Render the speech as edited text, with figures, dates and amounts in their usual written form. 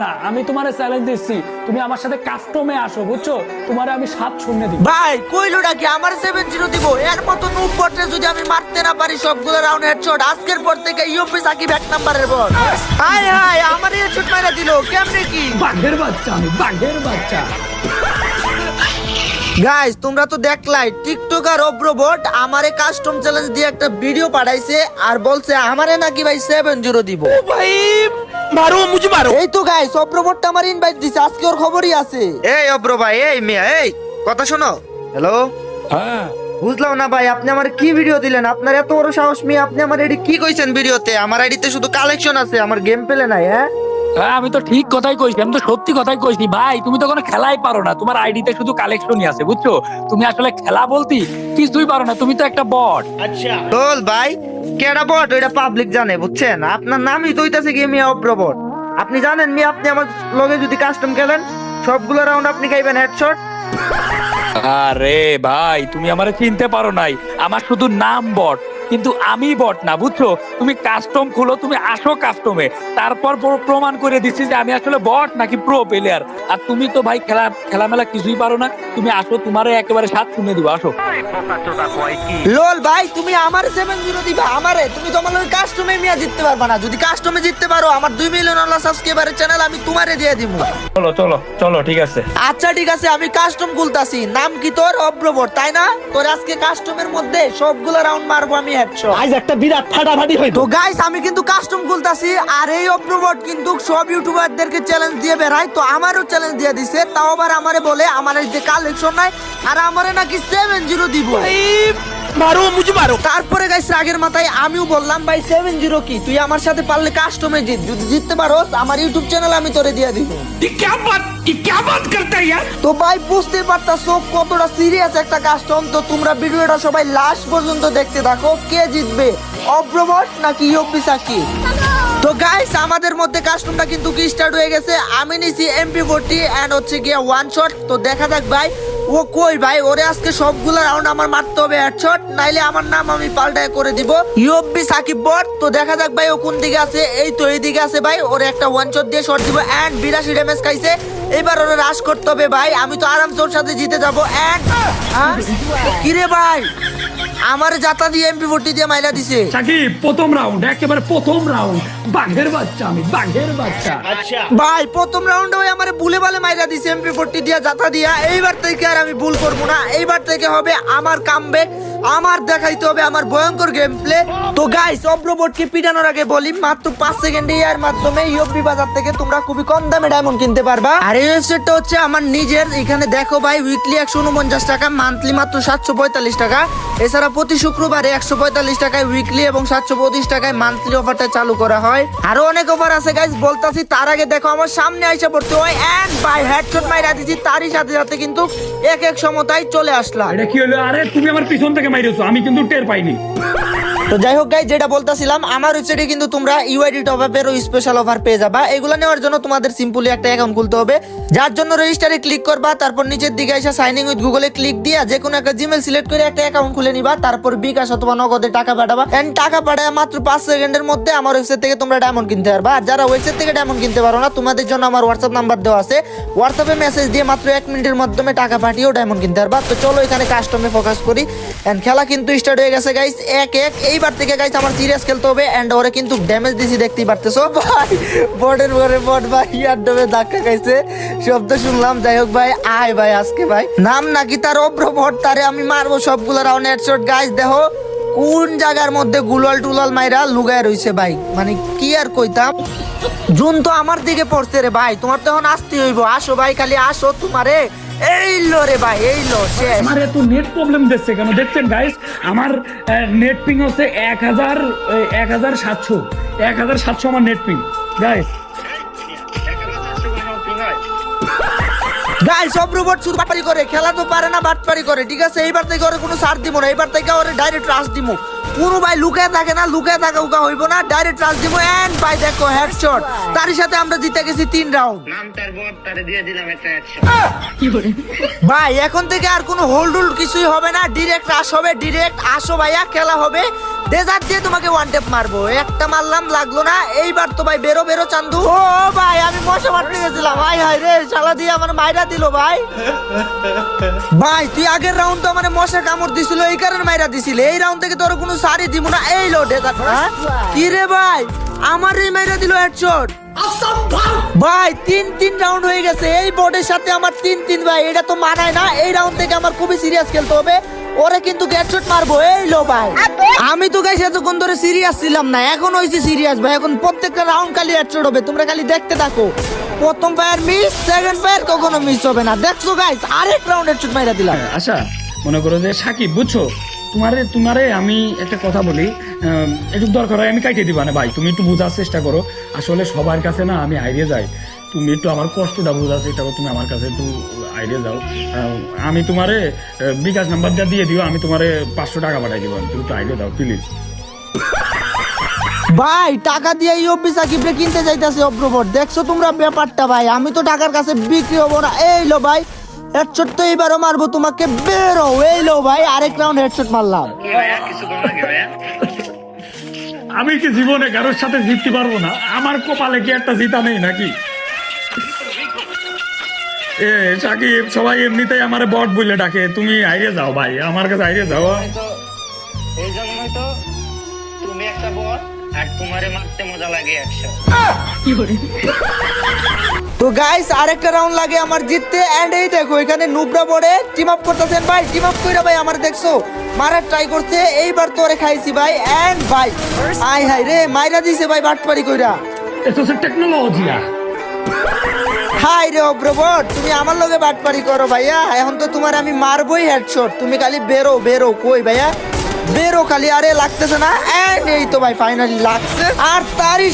আমি তোমারে চ্যালেঞ্জ দিচ্ছি, তুমি আমার সাথে কাস্টমে আসো, বুঝছো? তোমারে আমি 7-0 দিব। ভাই কইলোটা কি আমার 7-0 দিব? এর মতো নুব বটে যদি আমি মারতে না পারি সবগুলো রাউন্ড হেডশট, আজকের পর থেকে ইউপি সাকিব এক নাম্বারের বল। হাই হাই আমার হেডশট মারা দিল কেমনে কি? বাঘের বাচ্চা, আমি বাঘের বাচ্চা। গাইস তোমরা তো দেখলাই টিকটকার অব্রবট আমারে কাস্টম চ্যালেঞ্জ দিয়ে একটা ভিডিও পাঠাইছে আর বলছে আমারে নাকি ভাই 7-0 দিব। भाई मारो मुझे मारो। এই তো গাইস অব্রবটটা আমার ইনভাইট দিছে, আজকে ওর খবরই আছে। এই অব্র ভাই, এই মিয়া, এই কথা শোনো। হ্যালো, হ্যাঁ, বুঝলাম না ভাই, আপনি আমার কি ভিডিও দিলেন? আপনার এত বড় সাহস মিয়া, আপনি আমার এডি কি কইছেন ভিডিওতে? আমার আইডিতে শুধু কালেকশন আছে, আমার গেম পেলে নাই। হ্যাঁ আমি তো ঠিক কথাই কইছি, আমি তো সত্যি কথাই কইছি ভাই। তুমি তো কোনো খেলাই পারো না, তোমার আইডিতে শুধু কালেকশনই আছে, বুঝছো? তুমি আসলে খেলা বলতি কিছুই পারো না, তুমি তো একটা বট। দোল ভাই, কেডা বট ওইটা পাবলিক জানে, বুঝছেন? আপনার নামই তো হইতাছে কি মিয়া অব্র বট। আপনি জানেন মিয়া, আপনি আমার লগে যদি কাস্টম খেলেন সবগুলো রাউন্ড আপনি খাইবেন হেডশট। আরে ভাই, তুমি আমারে চিনতে পারো নাই, আমার শুধু নাম বট, কিন্তু আমি বট না, বুঝছো? তুমি কাস্টম খুলো, তুমি আসো কাস্টমে, তারপর প্রমাণ করে দিচ্ছি যে আমি আসলে বট নাকি প্রো প্লেয়ার। আর তুমি তো ভাই খেলামেলা কিছুই পারো না, তুমি আসো, তোমারে একেবারে 7-0 দিব, আসো। লোল ভাই তুমি আমার 7-0 দিবা আমারে? তুমি তো আমার কাস্টমে মিয়া জিততে পারবা না। যদি কাস্টমে জিততে পারো আমার 2 মিলিয়ন সাবস্ক্রাইবারের চ্যানেল আমি তোমারে দিয়ে দিব। চলো চলো চলো, ঠিক আছে। আচ্ছা ঠিক আছে, আমি কাস্টম খুলতাছি। নাম কি তোর? অব্রবট তাই না? তোর আজকে কাস্টমের মধ্যে সবগুলো রাউন্ড মারবো আমি হেডশট। आज একটা বিরাট ফাটাফাটি হইতো। তো গাইস আমি কিন্তু কাস্টম খুলতাছি, আর এই অব্রবট কিন্তু সব ইউটিউবারদেরকে চ্যালেঞ্জ দিয়ে বেড়ায়, তো আমারও চ্যালেঞ্জ দিয়ে দিছে। তাও আবার আমারে বলে আমার এই যে কালেকশন নাই আর আমারে নাকি 7-0 দিব। भाई मारो मुझे मारो। তারপরে গাইস রাগের মাথায় আমিও বললাম ভাই 7-0 কি, তুই আমার সাথে পারলে কাস্টমে জিত, যদি জিততে পারোস আমার ইউটিউব চ্যানেল আমি তোরে দিয়ে দিব। ये क्या बात करता है यार। তো ভাই বুঝতে পারতাছো কতটা সিরিয়াস একটা কাস্টম। তো তোমরা ভিডিওটা সবাই লাস্ট পর্যন্ত দেখতে থাকো, কে জিতবে অব্রবট নাকি ইউপি সাকিব। তো গাইস আমাদের মধ্যে কাস্টমটা কিন্তু কি স্টার্ট হয়ে গেছে। আমি নিছি MP40 এন্ড হচ্ছে গিয়ে ওয়ান শট। তো দেখা যাক ভাই ও কই ভাই, ওরে আজকে সবগুলো রাউন্ড আমার মারতে হবে হেডশট, নাইলে আমার নাম আমি পাল্টায় করে দিব ইউপি সাকিব বট। তো দেখা যাক ভাই ও কোন দিকে আছে। এই তো এই দিকে আছে ভাই, ওরে একটা ওয়ান শট দিয়ে শট দিব এন্ড 82 ড্যামেজ খাইছে। এবার ওরে রাশ করতে হবে ভাই, আমি তো আরামসে ওর সাথে জিতে যাবো। এন্ড কিরে ভাই আমার জাতা দিয়ে MP40 দিয়ে মাইলা দিছে। সাকিব প্রথম রাউন্ড, একেবারে প্রথম রাউন্ড, বাঘের বাচ্চা, আমি বাঘের বাচ্চা। ভাই প্রথম রাউন্ডে ওই আমারে বুলে বালে মাইরা দিছে MP40 দিয়া জাতা দিয়া। এইবার থেকে আর আমি ভুল করবো না, এইবার থেকে হবে আমার কামব্যাক, আমার দেখাইতে হবে আমার ভয়ঙ্কর গেম প্লে। তো গাইস অব্রবটকে পিটানোর আগে বলি মাত্র 5 সেকেন্ডে এর মাধ্যমে ইউপি বাজার থেকে তোমরা খুবই কম দামে ডায়মন্ড কিনতে পারবা। আর এই ওয়েবসাইটটা হচ্ছে আমার নিজের। এখানে দেখো ভাই উইকলি 149 টাকা, মান্থলি মাত্র 745 টাকা। এছাড়া প্রতি শুক্রবারে 145 টাকায় উইকলি এবং 725 টাকায় মান্থলি অফারটা চালু করা হয়। আরো অনেক অফার আছে গাইস বলতাছি, তার আগে দেখো আমার সামনে আইসা পড়তে হয় এন্ড বাই হেডশট মাইরা দিছি, তারই সাথে সাথে কিন্তু এক সমতায় চলে আসলাম। এটা কি হলো? আরে তুমি আমার পিছন থেকে মাইরেছো, আমি কিন্তু টের পাইনি। তো যাই হোক গাইস, যেটা বলতাছিলাম আমার ওয়েবসাইটে কিন্তু তোমরা ইউআইডি টপ আপের স্পেশাল অফার পেয়ে যাবা। এগুলো নেওয়ার জন্য তোমাদের সিম্পলি একটা অ্যাকাউন্ট খুলতে হবে, যার জন্য রেজিস্টারে ক্লিক করবা। তারপর নিচের দিকে এসে সাইন ইন উইথ গুগলে ক্লিক দিয়া যে কোনো একটা জিমেল সিলেক্ট করে একটা অ্যাকাউন্ট খুলে নিবা। তারপর বিকাশ অথবা নগদে টাকা পাঠাবা এন্ড টাকা পাঠায় মাত্র 5 সেকেন্ডের মধ্যে আমার ওয়েবসাইট থেকে তোমরা ডায়মন্ড কিনতে পারবা। আর যারা ওয়েবসাইট থেকে ডায়মন্ড কিনতে পারো না, তোমাদের জন্য আমার হোয়াটসঅ্যাপ নাম্বার দেওয়া আছে, হোয়াটসঅ্যাপে মেসেজ দিয়ে মাত্র 1 মিনিটের মাধ্যমে টাকা পাঠিয়েও ডায়মন্ড কিনতে পারবা। তো চলো এখানে কাস্টমে ফোকাস করি এন্ড খেলা কিন্তু স্টার্ট হয়ে গেছে গাইস 1-1। এইবার থেকে গাইস আমার সিরিয়াস খেলতে হবে এন্ড ওরে কিন্তু ড্যামেজ দিছি দেখতেই পারতেছো ভাই। বটের পরে বট ভাই ইয়ার ডবে ধাক্কা খাইছে, শব্দ শুনলাম। যাই হোক ভাই আয় ভাই আজকে ভাই নাম নাকি তার অব্রবট, তারে আমি মারবো সবগুলো রাউন্ড হেডশট। গাইস দেখো কোন জায়গার মধ্যে গুলাল টুলাল মাইরা লুগায় রইছে ভাই, মানে কি আর কইতাম। জুন তো আমার দিকে পড়ছে রে ভাই, তোমার তো এখন আসতে হইব। আসো ভাই খালি আসো, তোমারে এই লো রে ভাই, এই লো শেষ। আমার এত নেট প্রবলেম দিচ্ছে কেন দেখছেন গাইস? আমার নেট পিং হচ্ছে 1700 আমার নেট পিং গাইস। গাইস অব্রবট শুধু বাটপারি করে, খেলা তো পারে না, বাটপারি করে। ঠিক আছে এইবার থেকে ওরে কোনো সার দিব না, এইবার থেকে ওরে ডাইরেক্ট রাশ দিব। কোনো ভাই লুকায় থাকে না, লুকায় থাকা উকা হইব না, ডাইরেক্ট রাশ দিব এন্ড ভাই দেখো হেডশট। তারই সাথে আমরা জিতে গেছি 3 রাউন্ড। ভাই এখন থেকে আর কোনো হোল্ড কিছুই হবে না, ডিরেক্ট রাশ হবে, ডিরেক্ট আসো ভাইয়া খেলা হবে। ডেজার্ট দিয়ে তোমাকে ওয়ান টেপ মারবো। একটা মারলাম, লাগলো না। এইবার তো ভাই বেরো বেরো চান্দু। ও ভাই আমি মশা মারতে গেছিলাম, হাই হাই রে, শালা দিয়ে আমার মাইরা দিল ভাই। ভাই তুই আগের রাউন্ড তো আমার মশা কামড় দিছিল, এই কারণে মাইরা দিছিল। এই রাউন্ড থেকে তোর কোনো সারি দিব না। এই লো ডেজার্ট। কি রে ভাই, আমার এই মাইরা দিল হেডশট। ভাই 3-3 রাউন্ড হয়ে গেছে এই বোর্ডের সাথে আমার 3-3 ভাই, এটা তো মানায় না। এই রাউন্ড থেকে আমার খুবই সিরিয়াস খেলতে হবে, ওরে কিন্তু হেডশট মারবো। এই লো ভাই, আমি তো গাইস এতক্ষণ ধরে সিরিয়াস ছিলাম না, এখন হইছি সিরিয়াস ভাই। এখন প্রত্যেকটা রাউন্ড খালি হেডশট হবে, তোমরা খালি দেখতে থাকো। প্রথম ফায়ার মিস, সেকেন্ড ফায়ার কখনো মিস হবে না। দেখছো গাইস, আরেক রাউন্ড হেডশট মাইরা দিলাম। আচ্ছা মনে করো যে সাকিব, বুঝছো, তোমারে আমি একটা কথা বলি, একটু দরকার হয় আমি কাইটে দিবা না ভাই, তুমি একটু বোঝার চেষ্টা করো। আসলে সবার কাছে না আমি হারিয়ে যাই, তুমি একটু আমার কষ্টটা বোঝার চেষ্টা করো, তুমি আমার কাছে একটু হারিয়ে যাও। আমি তোমারে বিকাশ নাম্বারটা দিয়ে দিও, আমি তোমারে 500 টাকা পাঠাই দিব, তুমি একটু হারিয়ে দাও প্লিজ। ভাই টাকা দিয়ে ইউপি সাকিবরে কিনতে যাইতাছে অব্রবট, দেখছো তোমরা ব্যাপারটা ভাই। আমি তো টাকার কাছে বিক্রি হবো না। এই লো ভাই, হেডশট তো এইবারও মারবো তোমাকে, বেরো। এই লো ভাই, আরেক রাউন্ড হেডশট মারলাম। আমি কি জীবনে কারোর সাথে জিততে পারবো না? আমার কপালে কি একটা জিতা নেই নাকি? এ সাকিব, সবাই এমনিতেই আমারে বট বলে ডাকে, তুমি হারিয়ে যাও ভাই, আমার কাছে হারিয়ে যাও। এই জন্যই তো তুমি একটা বট আর তোমারে মারতে মজা লাগে 100। তো গাইস আরেকটা রাউন্ড লাগে আমার জিততে। এন্ড এই দেখো এখানে নুবরা বড়ে টিম আপ করতেছেন ভাই, টিম আপ কইরা ভাই আমার দেখছো মারার ট্রাই করতে। এইবার তোরে খাইছি ভাই। এন্ড ভাই আই হাই রে, মাইরা দিছে ভাই বাটপারি কইরা। এতো সে টেকনোলজি। হাই রে অব্রবট, তুমি আমার লগে বাটপারি করো ভাইয়া। এখন তো তোমার আমি মারবই হেডশট, তুমি খালি বেরো বেরো। কই ভাইয়া বেরো খালি, আরে লাগতেছে না। এন্ড এই তো ভাই ফাইনালি লাগছে। আর তারই